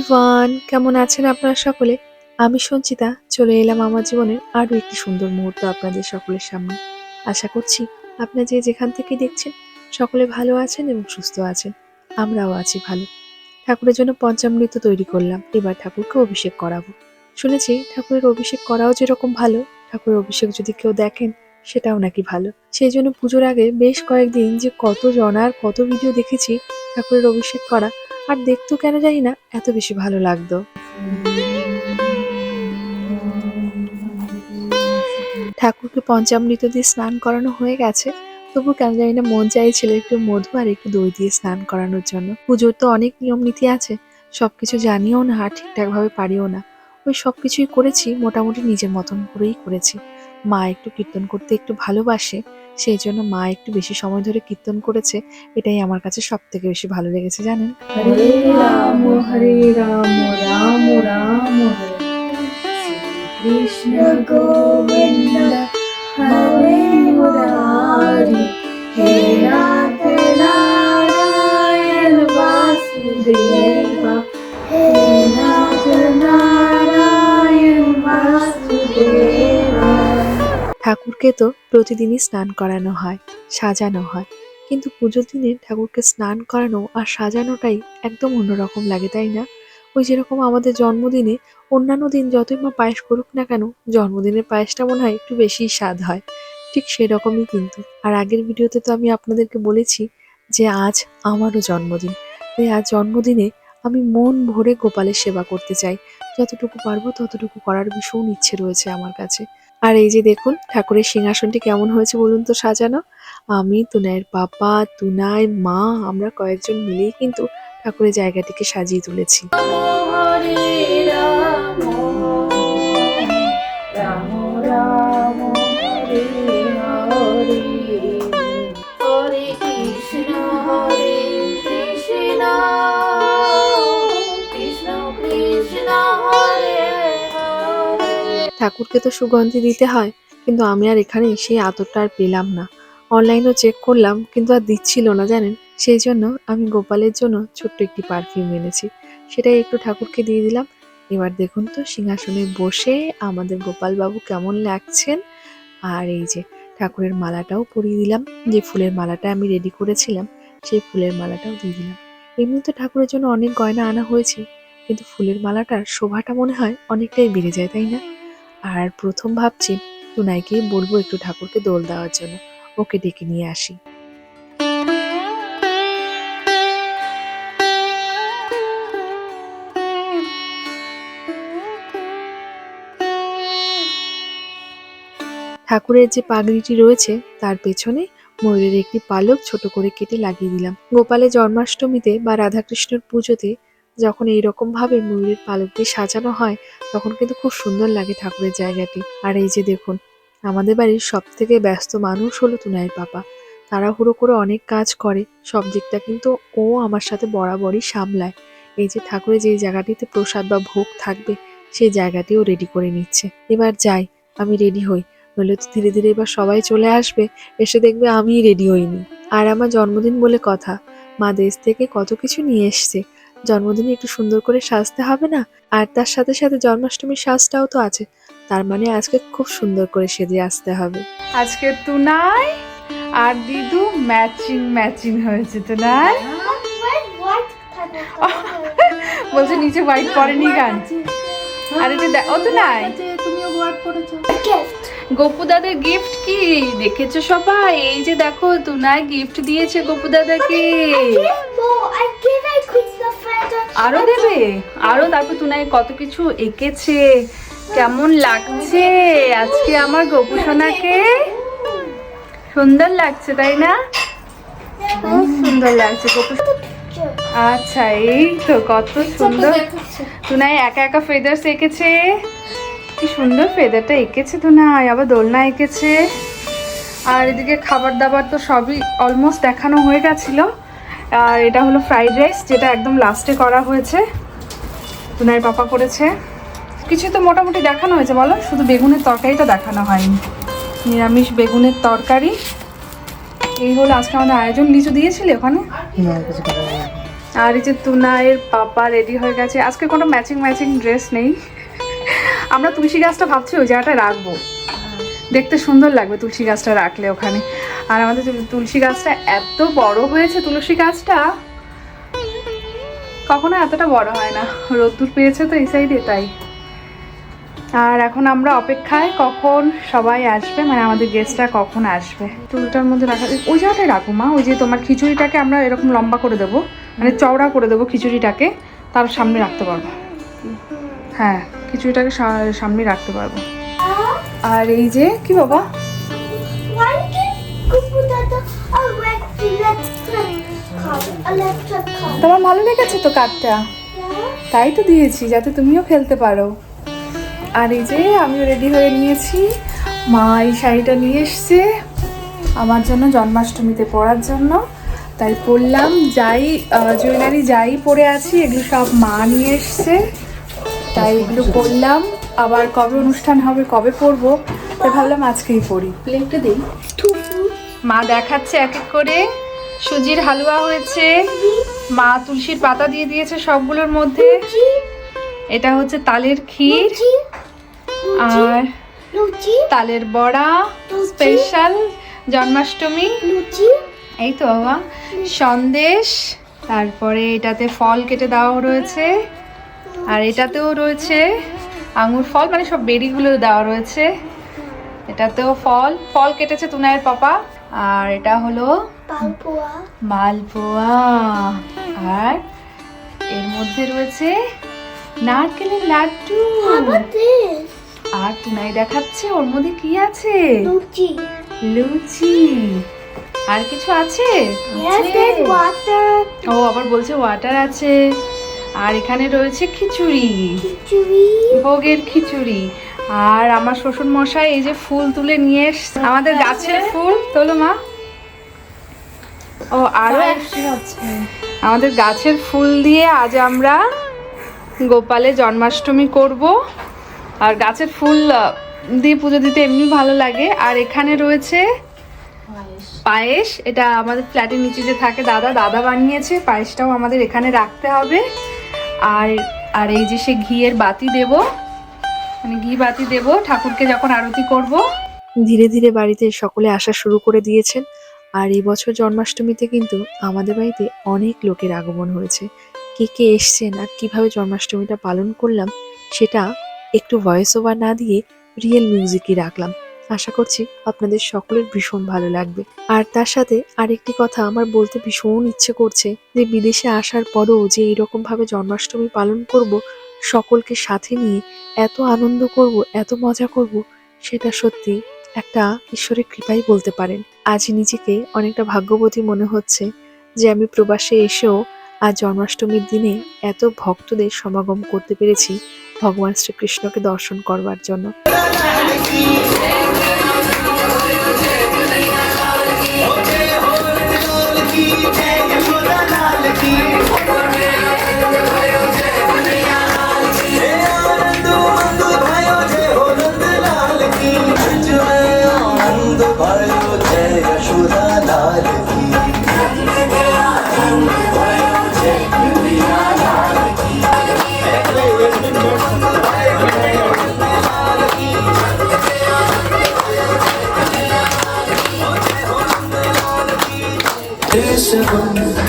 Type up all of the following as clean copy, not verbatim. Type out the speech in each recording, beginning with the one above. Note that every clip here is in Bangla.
এভরিওয়ান, কেমন আছেন আপনারা সকলে? আমি সঞ্চিতা চলে এলাম আমার জীবনের আরো একটি সুন্দর মুহূর্ত আপনাদের সকলের সামনে। আশা করছি আপনারা যে যেখান থেকে দেখছেন সকলে ভালো আছেন এবং সুস্থ আছেন। আমরাও আছি ভালো। ঠাকুরের জন্য পঞ্চামৃত তৈরি করলাম, এবার ঠাকুরকে অভিষেক করাবো। শুনেছি ঠাকুরের অভিষেক করাও যেরকম ভালো, ঠাকুরের অভিষেক যদি কেউ দেখেন সেটাও নাকি ভালো। সেই জন্য পুজোর আগে বেশ কয়েকদিন যে কত জনার কত ভিডিও দেখেছি ঠাকুরের অভিষেক করা, আর দেখতেও কেন জানি না এত বেশি ভালো লাগতো। ঠাকুরকে পঞ্চামৃত দিয়ে স্নান করানো হয়ে গেছে, তবু কেন জানি না মন চাইছিল একটু মধু আর একটু দই দিয়ে স্নান করানোর জন্য। পুজোর তো অনেক নিয়ম নীতি আছে, সবকিছু জানিও না আর ঠিকঠাক ভাবে পারিও না। ওই সবকিছুই করেছি মোটামুটি নিজের মতন করেই করেছি। মা একটু কীর্তন করতে একটু ভালোবাসে, সেই জন্য মা একটু বেশি সময় ধরে কীর্তন করেছে, এটাই আমার কাছে সব থেকে বেশি ভালো লেগেছে জানেন। হরে রাম রাম রাম হরে কৃষ্ণ গোবিন্দ হরে মুরারি হে নাথ নারায়ণ বাসুদেবা হে নাথ নারায়ণ বাসুদেবা। ঠাকুরকে তো প্রতিদিনই স্নান করানো হয়, সাজানো হয়, কিন্তু পুজোর দিনে ঠাকুরকে স্নান করানো আর সাজানোটাই একদম অন্যরকম লাগে, তাই না? ওই যেরকম আমাদের জন্মদিনে অন্যান্য দিন যতই মা পায়েস করুক না কেন, জন্মদিনের পায়েসটা মনে হয় একটু বেশিই স্বাদ হয়, ঠিক সেরকমই কিন্তু। আর আগের ভিডিওতে তো আমি আপনাদেরকে বলেছি যে আজ আমারও জন্মদিন, তাই আজ জন্মদিনে আমি মন ভরে গোপালের সেবা করতে চাই। যতটুকু পারবো ততটুকু করার ভীষণ ইচ্ছে রয়েছে আমার কাছে। আর এই যে দেখুন ঠাকুরের সিংহাসনটি কেমন হয়েছে বলুন তো সাজানো। আমি, তুনাইয়ের পাপা, তুনাই, মা, আমরা কয়েকজন মিলেই কিন্তু ঠাকুরের জায়গাটিকে সাজিয়ে তুলেছি। হরে রাম রাম রাম হরে হরে হরে কৃষ্ণ কৃষ্ণ কৃষ্ণ হরে হরে। ঠাকুরকে তো সুগন্ধি দিতে হয়, কিন্তু আমি আর এখানে সেই আতরটা আর পেলাম না। অনলাইনেও চেক করলাম কিন্তু আর দিচ্ছিল না জানেন। সেই জন্য আমি গোপালের জন্য ছোট্ট একটি পারফিউম এনেছি, সেটাই একটু ঠাকুরকে দিয়ে দিলাম। এবার দেখুন তো সিংহাসনে বসে আমাদের গোপাল বাবু কেমন লাগছেন। আর এই যে ঠাকুরের মালাটাও পরিয়ে দিলাম, যে ফুলের মালাটা আমি রেডি করেছিলাম সেই ফুলের মালাটাও দিয়ে দিলাম। এমনি তো ঠাকুরের জন্য অনেক গয়না আনা হয়েছে, কিন্তু ফুলের মালাটার শোভাটা মনে হয় অনেকটাই বেড়ে যায়, তাই না? আর প্রথম ভাবছি টুনাইকেই বলবো একটু ঠাকুরকে দোল দেওয়ার জন্য, ওকে ডেকে নিয়ে আসি। ঠাকুরের যে পাগড়িটি রয়েছে তার পেছনে ময়ূরের একটি পালক ছোট করে কেটে লাগিয়ে দিলাম। গোপালের জন্মাষ্টমীতে বা রাধাকৃষ্ণের পুজোতে যখন এইরকম ভাবে ময়ূরের পালক দিয়ে সাজানো হয় তখন কিন্তু খুব সুন্দর লাগে ঠাকুরের জায়গাটি। আর এই যে দেখুন আমাদের বাড়ির সব থেকে ব্যস্ত মানুষ হলো টুনাইয়ের পাপা। তাড়াহুড়ো করে অনেক কাজ করে, সব দিকটা কিন্তু ও আমার সাথে বরাবরই সামলায়। এই যে ঠাকুরের যে জায়গাটিতে প্রসাদ বা ভোগ থাকবে সেই জায়গাটিও রেডি করে নিচ্ছে। এবার যাই, আমি রেডি হই, নইলে তো ধীরে ধীরে এবার সবাই চলে আসবে, এসে দেখবে আমিই রেডি হইনি। আর আমার জন্মদিন বলে কথা, মা দেশ থেকে কত কিছু নিয়ে এসছে, জন্মদিনে একটু সুন্দর করে সাজতে হবে না? আর তার সাথে সাথে জন্মাষ্টমীর সাজটাও তো আছে, তার মানে আজকে খুব সুন্দর করে সেজে আসতে হবে। আজকে তুনাই আর দিদু ম্যাচিং ম্যাচিং হয়েছে। তুনাই বলছে নিচে হোয়াইট পরেনি গান। আর এটা ও তুনাই তুমিও হোয়াইট পড়েছো। গপু দাদার গিফট কি দেখেছো সবাই? এই যে দেখো তুনাই গিফট দিয়েছে গপু দাদাকে। আরো দেবে, আরো তারপর তুনাই কত কিছু এঁকেছে। কেমন লাগছে আজকে আমার গপু সোনাকে? সুন্দর লাগছে তাই না? খুব সুন্দর লাগছে গপু। আচ্ছা এই তো কত সুন্দর। তুনাই একা একা ফেদার্স এঁকেছে, কি সুন্দর ফেদারটা এঁকেছে তুনাই, আবার দোলনা এঁকেছে। আর এদিকে খাবার দাবার তো সবই অলমোস্ট দেখানো হয়ে গেছিলো। আর এটা হলো ফ্রাইড রাইস, যেটা একদম লাস্টে করা হয়েছে, তুনাইয়ের পাপা করেছে। কিছু তো মোটামুটি দেখানো হয়েছে বলো, শুধু বেগুনের তরকারিটা দেখানো হয়নি, নিরামিষ বেগুনের তরকারি। এই হলো আজকে আমাদের আয়োজন। লিচু দিয়েছিলে ওখানে? আর এই যে তুনায়ের পাপা রেডি হয়ে গেছে। আজকে কোনো ম্যাচিং ড্রেস নেই। আমরা তুলসী গাছটা ভাবছি ওই জায়গাটায় রাখবো, দেখতে সুন্দর লাগবে তুলসী গাছটা রাখলে ওখানে। আর আমাদের তুলসী গাছটা এত বড় হয়েছে, তুলসী গাছটা কখনো এতটা বড় হয় না, রোদ্দুর পেয়েছে তো এই সাইডে তাই। আর এখন আমরা অপেক্ষায় কখন সবাই আসবে, মানে আমাদের গেস্টরা কখন আসবে। টুলটার মধ্যে রাখা, ওই জায়গাটায় রাখো মা। ওই যে তোমার খিচুড়িটাকে আমরা এরকম লম্বা করে দেবো, মানে চওড়া করে দেবো খিচুড়িটাকে, তার সামনে রাখতে পারবো। হ্যাঁ, খিচুড়িটাকে সামনে রাখতে পারবো। আর এই যে কি বাবা, তোমার ভালো লেগেছে তো কাঠটা, তাই তো দিয়েছি যাতে তুমিও খেলতে পারো। আর এই যে আমিও রেডি হয়ে নিয়েছি, মা এই শাড়িটা নিয়ে এসছে আমার জন্য জন্মাষ্টমীতে পরার জন্য, তাই পরলাম। যাই জুয়েলারি যাই পরে আছি এগুলো সব মা নিয়ে এসছে, তাই এগুলো পরলাম। আবার কবে অনুষ্ঠান হবে, কবে পরবো, তাই ভাবলাম আজকেই পরি। প্লেটটা দিই। মা দেখাচ্ছে এক এক করে। সুজির হালুয়া হয়েছে, মা তুলসীর পাতা দিয়ে দিয়েছে সবগুলোর মধ্যে। এটা হচ্ছে তালের ক্ষীর আর তালের বড়া, স্পেশাল জন্মাষ্টমী। এই তো বাবা, সন্দেশ, তারপরে এটাতে ফল কেটে দেওয়া রয়েছে, আর এটাতেও রয়েছে আঙুর ফল, মানে সব বেরিগুলো দেওয়া রয়েছে। এটাতেও ফল কেটেছে তুনায়ের পাপা। আর এটা হলো মালপোয়া, আর এর মধ্যে রয়েছে নারকেলের লাড্ডু। আর তুনাই দেখাচ্ছে ওর মধ্যে কি আছে, লুচি। আর কিছু আছে? ও আবার বলছে ওয়াটার আছে। আর এখানে রয়েছে খিচুড়ি, ভোগের খিচুড়ি। আর আমার শ্বশুর মশাই এই যে ফুল তুলে নিয়ে এসছে, আমাদের গাছের ফুল। তোলো মা। ও আরো আমাদের গাছের ফুল দিয়ে আজ আমরা গোপালের জন্মাষ্টমী করব। আর গাছের ফুল দিয়ে পুজো দিতে এমনি ভালো লাগে। আর এখানে রয়েছে পায়েস, এটা আমাদের ফ্ল্যাটের নিচে যে থাকে দাদা বানিয়েছে, পায়েসটাও আমাদের এখানে রাখতে হবে। আর এই যে সে ঘিয়ের বাতি দেব, মানে ঘি বাতি দেব ঠাকুরকে যখন আরতি করব। ধীরে ধীরে বাড়িতে সকলে আসা শুরু করে দিয়েছেন। আর এই বছর জন্মাষ্টমীতে কিন্তু আমাদের বাড়িতে অনেক লোকের আগমন হয়েছে। কে কে এসছেন আর কিভাবে জন্মাষ্টমীটা পালন করলাম সেটা একটু ভয়েস ওভার না দিয়ে রিয়েল মিউজিকই রাখলাম। আশা করছি আপনাদের সকলের ভীষণ ভালো লাগবে। আর তার সাথে আরেকটি কথা আমার বলতে ভীষণ ইচ্ছে করছে, যে বিদেশে আসার পরেও যে এরকম ভাবে জন্মাষ্টমী পালন করব, সকলকে সাথে নিয়ে এত আনন্দ করব, এত মজা করব, সেটা সত্যি একটা ঈশ্বরের কৃপাই বলতে পারেন। আজ নিজেকে অনেকটা ভাগ্যবতী মনে হচ্ছে যে আমি প্রবাসে এসেও আজ জন্মাষ্টমীর দিনে এত ভক্তদের সমাগম করতে পেরেছি ভগবান শ্রীকৃষ্ণকে দর্শন করবার জন্য।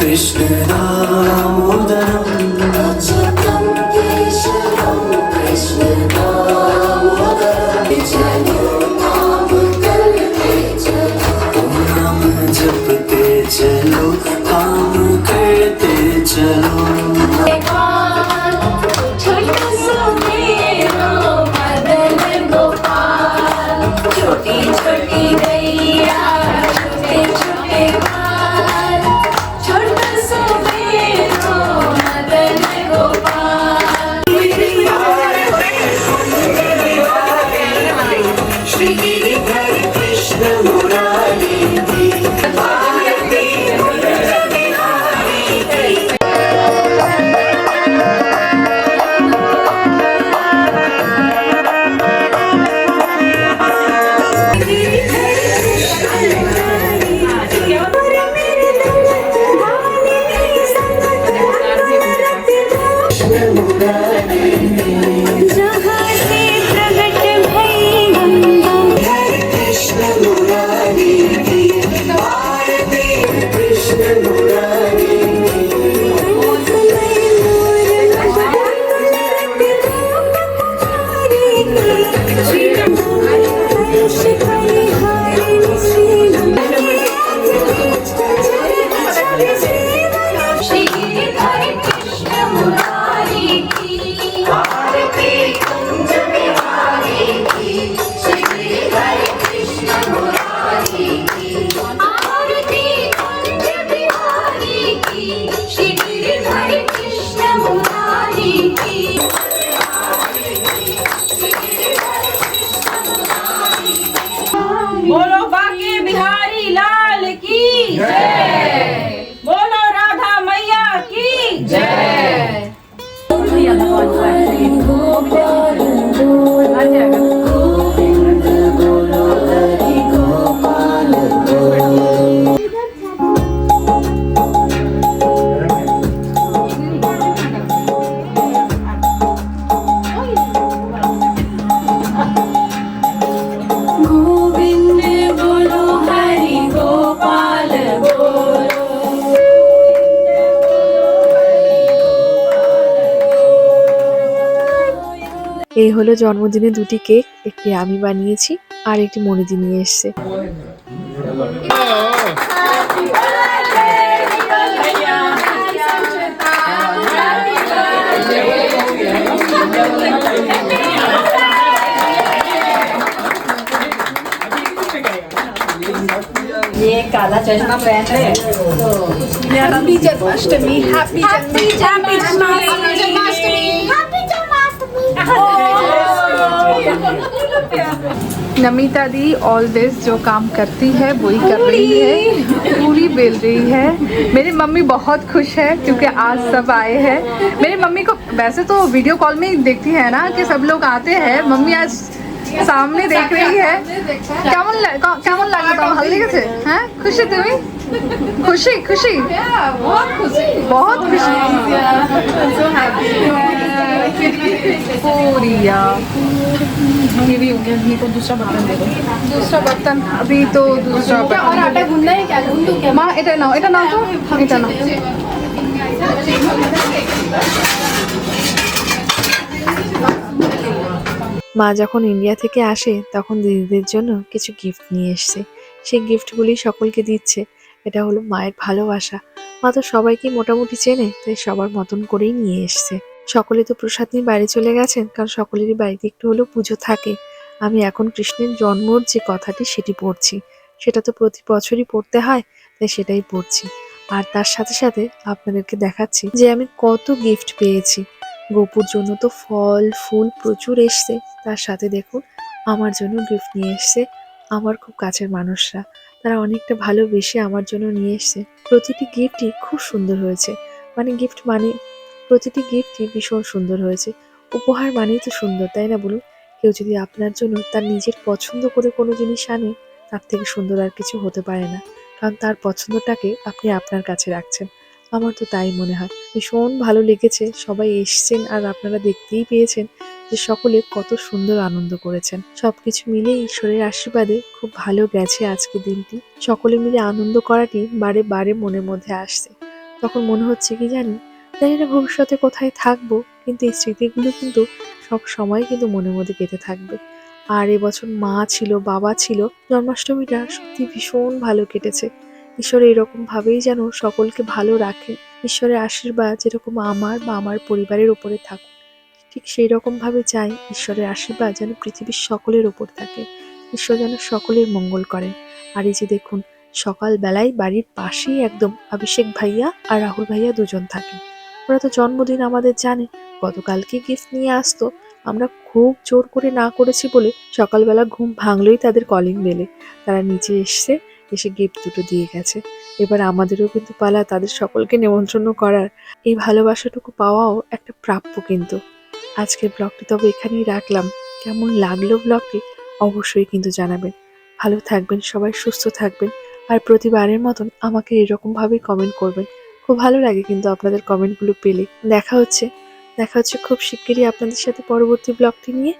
कृष्ण दामोदरम कृष्ण नाम जपते चलो, काम करते चलो। छोटी छोटी गैया, छोटे छोटे बाल, छोटा सा मेरो मदन गोपाल। श्री गिरिधर कृष्ण मुरारी। এই হলো জন্মদিনে দুটি কেক, একটি আমি বানিয়েছি আর একটি মনিদি নিয়ে এসছে। ये काला चश्मा पहन ले हैप्पी जन्माष्टमी हैप्पी नमिता दी ऑलवेज जो काम करती है वही कर रही है, पूरी बेल रही है। मेरी मम्मी बहुत खुश है क्योंकि आज सब आए हैं। मेरी मम्मी को वैसे तो वीडियो कॉल में ही देखती है ना कि सब लोग आते हैं, मम्मी आज सामने देख रही है। কেমন লাগে তো ভালো লেগেছে? হ্যাঁ খুশি তুমি? খুশি খুশি बहुत खुशी पूरिया ये भी हो गया। ये तो दूसरा बर्तन दे दो, दूसरा बर्तन अभी तो दूसरा बर्तन। और आटा गूंदना है क्या? गूंदो क्या? माँ এটা নাও তো এটা নাও। মা যখন ইন্ডিয়া থেকে আসে তখন দিদিদের জন্য কিছু গিফট নিয়ে এসছে। সেই গিফটগুলি সকলকে দিচ্ছে। এটা হলো মায়ের ভালোবাসা। মা তো সবাইকে মোটামুটি চেনে, তাই সবার মতন করেই নিয়ে এসছে। সকলে তো প্রসাদ নিয়ে বাড়ি চলে গেছেন, কারণ সকলেরই বাড়িতে একটু হলেও পুজো থাকে। আমি এখন কৃষ্ণের জন্মর যে কথাটি সেটি পড়ছি। সেটা তো প্রতি বছরই পড়তে হয়, তাই সেটাই পড়ছি। আর তার সাথে সাথে আপনাদেরকে দেখাচ্ছি যে আমি কত গিফট পেয়েছি। গোপুর জন্য তো ফল ফুল প্রচুর এসছে, তার সাথে দেখুন আমার জন্য গিফট নিয়ে এসছে আমার খুব কাছের মানুষরা। তারা অনেকটা ভালোবেসে আমার জন্য নিয়ে এসছে। প্রতিটি গিফটই খুব সুন্দর হয়েছে। প্রতিটি গিফটই ভীষণ সুন্দর হয়েছে। উপহার মানেই তো সুন্দর, তাই না বলুন? কেউ যদি আপনার জন্য তার নিজের পছন্দ করে কোনো জিনিস আনে, তার থেকে সুন্দর আর কিছু হতে পারে না। কারণ তার পছন্দটাকে আপনি আপনার কাছে রাখছেন। আমার তো তাই মনে হয়। ভীষণ ভালো লেগেছে, সবাই এসছেন আর আপনারা দেখতেই পেয়েছেন যে সকলে কত সুন্দর আনন্দ করেছেন। সবকিছু মিলে ঈশ্বরের আশীর্বাদে খুব ভালো গেছে আজকের দিনটি। সকলে মিলে আনন্দ করাটি বারে বারে মনের মধ্যে আসছে। তখন মনে হচ্ছে কি জানি না ভবিষ্যতে কোথায় থাকবো, কিন্তু এই স্মৃতিগুলো কিন্তু সব সময় কিন্তু মনের মধ্যে গেঁথে থাকবে। আর এবছর মা ছিল, বাবা ছিল, জন্মাষ্টমীটা সত্যি ভীষণ ভালো কেটেছে। ঈশ্বর এরকম ভাবেই যেন সকলকে ভালো রাখে। ঈশ্বরের আশীর্বাদ যেরকম আমার বা আমার পরিবারের ওপরে থাকুক, ঠিক সেই রকম ভাবে চাই ঈশ্বরের আশীর্বাদ যেন পৃথিবীর সকলের ওপর থাকে। ঈশ্বর যেন সকলের মঙ্গল করেন। আর এই যে দেখুন সকালবেলায় বাড়ির পাশেই একদম অভিষেক ভাইয়া আর রাহুল ভাইয়া দুজন থাকেন। ওরা তো জন্মদিন আমাদের জানে, গতকালকে গিফট নিয়ে আসতো। আমরা খুব জোর করে না করেছি বলে সকালবেলা ঘুম ভাঙলোই তাদের কলিং বেলে তারা নিচে এসছে, এসে গিফট দুটো দিয়ে গেছে। এবার আমাদেরও কিন্তু পালা তাদের সকলকে নেমন্ত্রণ করার। এই ভালোবাসাটুকু পাওয়াও একটা প্রাপ্য কিন্তু। আজকের ব্লগটি তবে এখানেই রাখলাম। কেমন লাগলো ব্লগটি অবশ্যই কিন্তু জানাবেন। ভালো থাকবেন সবাই, সুস্থ থাকবেন। আর প্রতিবারের মতন আমাকে এরকম ভাবেই কমেন্ট করবেন। খুব ভালো লাগে কিন্তু আপনাদের কমেন্টগুলো পেলে। দেখা হচ্ছে খুব শিগগিরই আপনাদের সাথে পরবর্তী ব্লগটি নিয়ে।